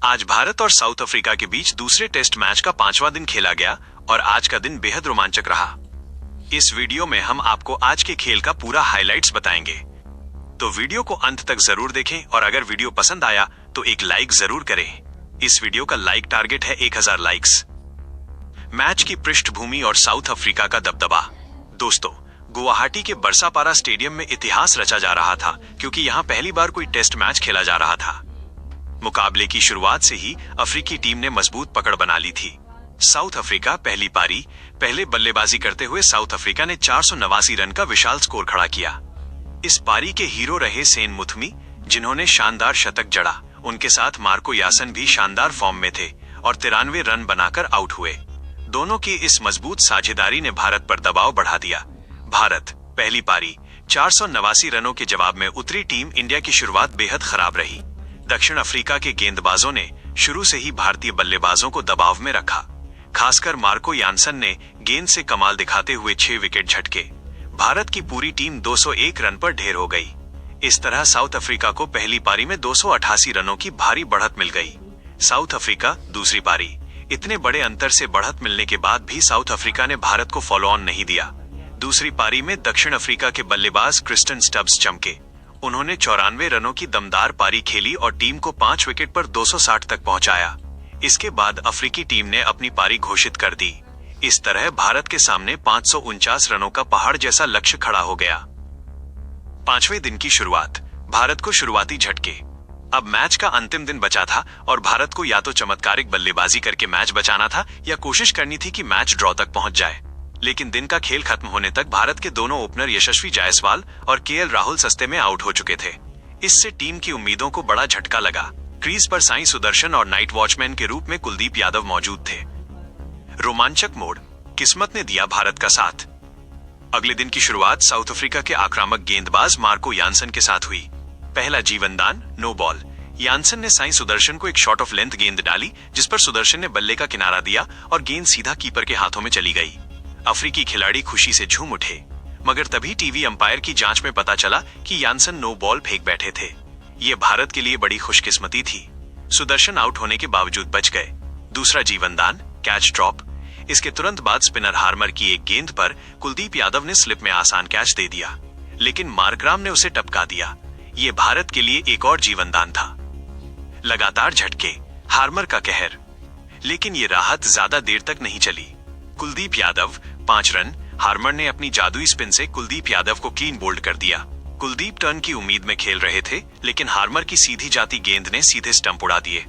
आज भारत और south Africa के बीच दूसरे टेस्ट मैच का 5वां दिन खेला गया और आज का दिन बेहद रोमांचक रहा। इस वीडियो में हम आपको आज के खेल का पूरा हाइलाइट्स बताएंगे, तो वीडियो को अंत तक जरूर देखें और अगर वीडियो पसंद आया तो एक लाइक जरूर करें। इस वीडियो का लाइक टारगेट है 1000 लाइक्स। मैच की पृष्ठभूमि और साउथ अफ्रीका का दबदबा। दोस्तों, गुवाहाटी के बरसापारा स्टेडियम में इतिहास रचा जा रहा था क्योंकि यहां पहली बार कोई टेस्ट मैच खेला जा रहा था। मुकाबले की शुरुआत से ही अफ्रीकी टीम ने मजबूत पकड़ बना ली थी। साउथ अफ्रीका पहली पारी पहले बल्लेबाजी करते हुए साउथ अफ्रीका ने 489 रन का विशाल स्कोर खड़ा किया। इस पारी के हीरो रहे सेन मुथमी, जिन्होंने शानदार शतक जड़ा। उनके साथ मार्को यासन भी शानदार फॉर्म में थे और 93 रन बनाकर आउट हुए। दोनों की इस मजबूत साझेदारी ने भारत पर दबाव बढ़ा दिया। भारत पहली पारी 489 रनों के जवाब में उतरी टीम इंडिया की शुरुआत बेहद खराब रही। दक्षिण अफ्रीका के गेंदबाजों ने शुरू से ही भारतीय बल्लेबाजों को दबाव में रखा। खासकर मार्को यानसन ने गेंद से कमाल दिखाते हुए 6 विकेट झटके। भारत की पूरी टीम 201 रन पर ढेर हो गई। इस तरह साउथ अफ्रीका को पहली पारी में 288 रनों की भारी बढ़त मिल गई। साउथ अफ्रीका दूसरी पारी। इतने बड़े अंतर से बढ़त मिलने के बाद भी साउथ अफ्रीका ने भारत को फॉलो ऑन नहीं दिया। दूसरी पारी में दक्षिण अफ्रीका के बल्लेबाज क्रिस्टन स्टब्स चमके। उन्होंने 94 रनों की दमदार पारी खेली और टीम को 5 विकेट पर 260 तक पहुंचाया। इसके बाद अफ्रीकी टीम ने अपनी पारी घोषित कर दी। इस तरह भारत के सामने 549 रनों का पहाड़ जैसा लक्ष्य खड़ा हो गया। 5वें दिन की शुरुआत। भारत को शुरुआती झटके। अब मैच का अंतिम दिन बचा था और भारत को या तो चमत्कारिक बल्लेबाजी करके मैच बचाना था या कोशिश करनी थी कि मैच ड्रॉ तक पहुंच जाए। लेकिन दिन का खेल खत्म होने तक भारत के दोनों ओपनर यशस्वी जायसवाल और केएल राहुल सस्ते में आउट हो चुके थे। इससे टीम की उम्मीदों को बड़ा झटका लगा। क्रीज पर साई सुदर्शन और नाइट वॉचमैन के रूप में कुलदीप यादव मौजूद थे। रोमांचक मोड़। किस्मत ने दिया भारत का साथ। अगले दिन की शुरुआत साउथ अफ्रीका के आक्रामक गेंदबाज मार्को यानसन के साथ हुई। पहला जीवनदान, नो बॉल। यानसन ने साई सुदर्शन को एक शॉट ऑफ लेंथ गेंद डाली, जिस पर सुदर्शन ने बल्ले का किनारा दिया और गेंद सीधा कीपर के हाथों में चली गई। अफ्रीकी खिलाड़ी खुशी से झूम उठे, मगर तभी टीवी अंपायर की जांच में पता चला कि यानसन नो बॉल फेंक बैठे थे। ये भारत के लिए बड़ी खुशकिस्मती थी। सुदर्शन आउट होने के बावजूद बच गए। दूसरा जीवनदान, कैच ड्रॉप। इसके तुरंत बाद स्पिनर हार्मर की एक गेंद पर कुलदीप यादव ने स्लिप में आसान कैच दे दिया, लेकिन मार्कराम ने उसे टपका दिया। ये भारत के लिए एक और जीवनदान था। लगातार झटके, हार्मर का कहर। लेकिन ये राहत ज्यादा देर तक नहीं चली। कुलदीप यादव 5 रन। हार्मर ने अपनी जादुई स्पिन से कुलदीप यादव को क्लीन बोल्ड कर दिया। कुलदीप टर्न की उम्मीद में खेल रहे थे, लेकिन हार्मर की सीधी जाती गेंद ने सीधे स्टंप उड़ा दिए।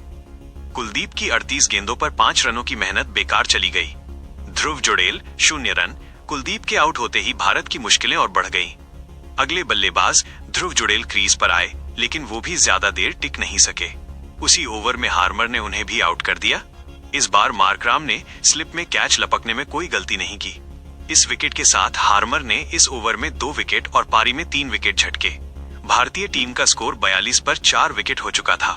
कुलदीप की 38 गेंदों पर 5 रनों की मेहनत बेकार चली गई। ध्रुव जुड़ेल 0 रन। कुलदीप के आउट होते ही भारत की मुश्किलें और बढ़ गईं। अगले बल्लेबाज ध्रुव जुड़ेल क्रीज पर आए, लेकिन वो भी ज्यादा देर टिक नहीं सके। उसी ओवर में हार्मर ने उन्हें भी आउट कर दिया। इस बार मार्कराम ने स्लिप में कैच लपकने में कोई गलती नहीं की। इस विकेट के साथ हार्मर ने इस ओवर में 2 विकेट और पारी में 3 विकेट झटके। भारतीय टीम का स्कोर 42 पर 4 विकेट हो चुका था।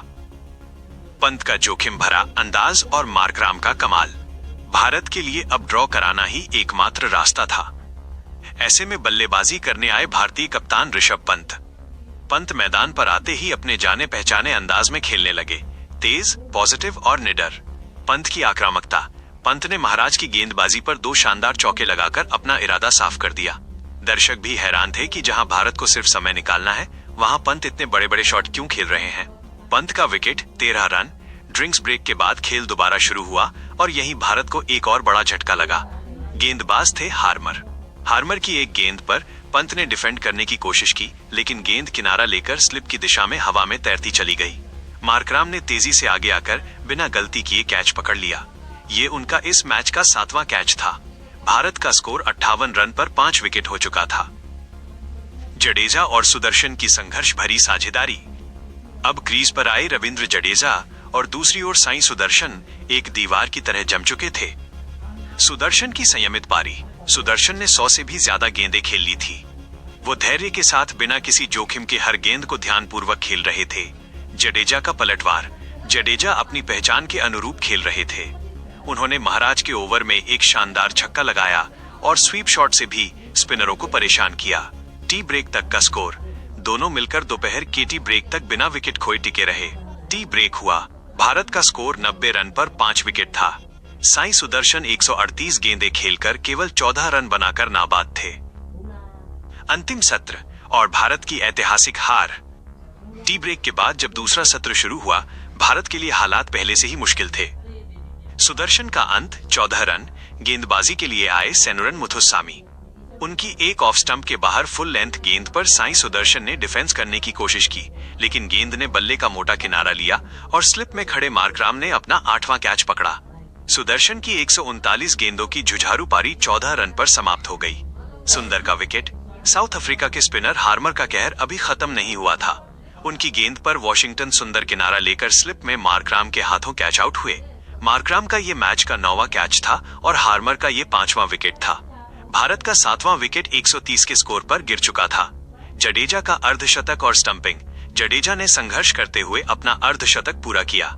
पंत का जोखिम भरा अंदाज और मार्कराम का कमाल। भारत के लिए अब ड्रॉ कराना ही एकमात्र रास्ता था। ऐसे में बल्लेबाजी करने आए भारतीय कप्तान ऋषभ पंत। पंत मैदान पर आते ही अपने जाने पहचाने अंदाज में खेलने लगे, तेज, पॉजिटिव और निडर। पंत की आक्रामकता। पंत ने महाराज की गेंदबाजी पर 2 शानदार चौके लगाकर अपना इरादा साफ कर दिया। दर्शक भी हैरान थे कि जहां भारत को सिर्फ समय निकालना है, वहां पंत इतने बड़े बड़े शॉट क्यों खेल रहे हैं। पंत का विकेट, 13 रन। ड्रिंक्स ब्रेक के बाद खेल दोबारा शुरू हुआ और यहीं भारत को एक और बड़ा झटका लगा। गेंदबाज थे हार्मर। हार्मर की एक गेंद पर पंत ने डिफेंड करने की कोशिश की, लेकिन गेंद किनारा लेकर स्लिप की दिशा में हवा में तैरती चली गई। मार्कराम ने तेजी से आगे आकर बिना गलती किए कैच पकड़ लिया। ये उनका इस मैच का 7वां कैच था। भारत का स्कोर 58 रन पर 5 विकेट हो चुका था। जडेजा और सुदर्शन की संघर्ष भरी साझेदारी। अब क्रीज पर आए रविंद्र जडेजा और दूसरी ओर साई सुदर्शन एक दीवार की तरह जम चुके थे। सुदर्शन की संयमित पारी। सुदर्शन ने 100 से भी ज्यादा गेंदें खेल ली थी। वो धैर्य के साथ बिना किसी जोखिम के हर गेंद को ध्यानपूर्वक खेल रहे थे। जडेजा का पलटवार। जडेजा अपनी पहचान के अनुरूप खेल रहे थे। उन्होंने महाराज के ओवर में एक शानदार छक्का लगाया और स्वीप शॉट से भी स्पिनरों को परेशान किया। टी ब्रेक तक का स्कोर। दोनों मिलकर दोपहर के टी ब्रेक तक बिना विकेट खोए टिके रहे। टी ब्रेक हुआ, भारत का स्कोर 90 रन पर 5 विकेट था। साई सुदर्शन 138 गेंदें खेलकर केवल 14 रन बनाकर नाबाद थे। अंतिम सत्र और भारत की ऐतिहासिक हार। टी ब्रेक के बाद जब दूसरा सत्र शुरू हुआ, भारत के लिए हालात पहले से ही मुश्किल थे। सुदर्शन का अंत 14 रन। गेंदबाजी के लिए आए सेनुरन मुथुस्सामी। उनकी एक ऑफ स्टंप के बाहर फुल लेंथ गेंद पर साई सुदर्शन ने डिफेंस करने की कोशिश की, लेकिन गेंद ने बल्ले का मोटा किनारा लिया और स्लिप में खड़े मार्कराम ने अपना 8वां कैच पकड़ा। सुदर्शन की 139 गेंदों की जुझारू पारी 14 रन पर समाप्त हो गई। सुंदर का विकेट। साउथ अफ्रीका के स्पिनर हार्मर का कहर अभी खत्म नहीं हुआ था। उनकी गेंद पर वॉशिंगटन सुंदर किनारा लेकर स्लिप में मार्कराम के हाथों कैच आउट हुए। मार्कराम का ये मैच का 9वां कैच था और हार्मर का ये 5वां विकेट था। भारत का 7वां विकेट 130 के स्कोर पर गिर चुका था। जडेजा का अर्धशतक और स्टंपिंग। जडेजा ने संघर्ष करते हुए अपना अर्धशतक पूरा किया,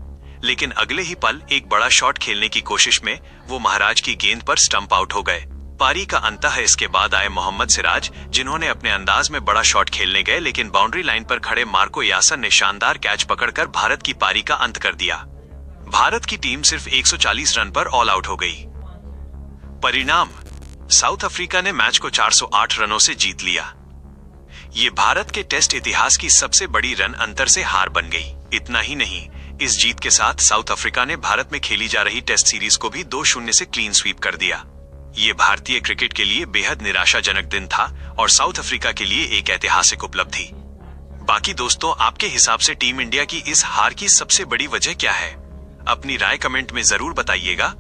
लेकिन अगले ही पल एक बड़ा शॉट खेलने की कोशिश में वो महाराज की गेंद पर स्टंप आउट हो गए। पारी का अंत है। इसके बाद आए मोहम्मद सिराज, जिन्होंने अपने अंदाज में बड़ा शॉट खेलने गए, लेकिन बाउंड्री लाइन पर खड़े मार्को यासन ने शानदार कैच पकड़कर भारत की पारी का अंत कर दिया। भारत की टीम सिर्फ 140 रन पर ऑल आउट हो गई। परिणाम, साउथ अफ्रीका ने मैच को 408 रनों से जीत लिया। ये भारत के टेस्ट इतिहास की सबसे बड़ी रन अंतर से हार बन गई। इतना ही नहीं, इस जीत के साथ साउथ अफ्रीका ने भारत में खेली जा रही टेस्ट सीरीज को भी 2-0 से क्लीन स्वीप कर दिया। ये भारतीय क्रिकेट के लिए बेहद निराशाजनक दिन था और साउथ अफ्रीका के लिए एक ऐतिहासिक उपलब्धि। बाकी दोस्तों, आपके हिसाब से टीम इंडिया की इस हार की सबसे बड़ी वजह क्या है? अपनी राय कमेंट में जरूर बताइएगा।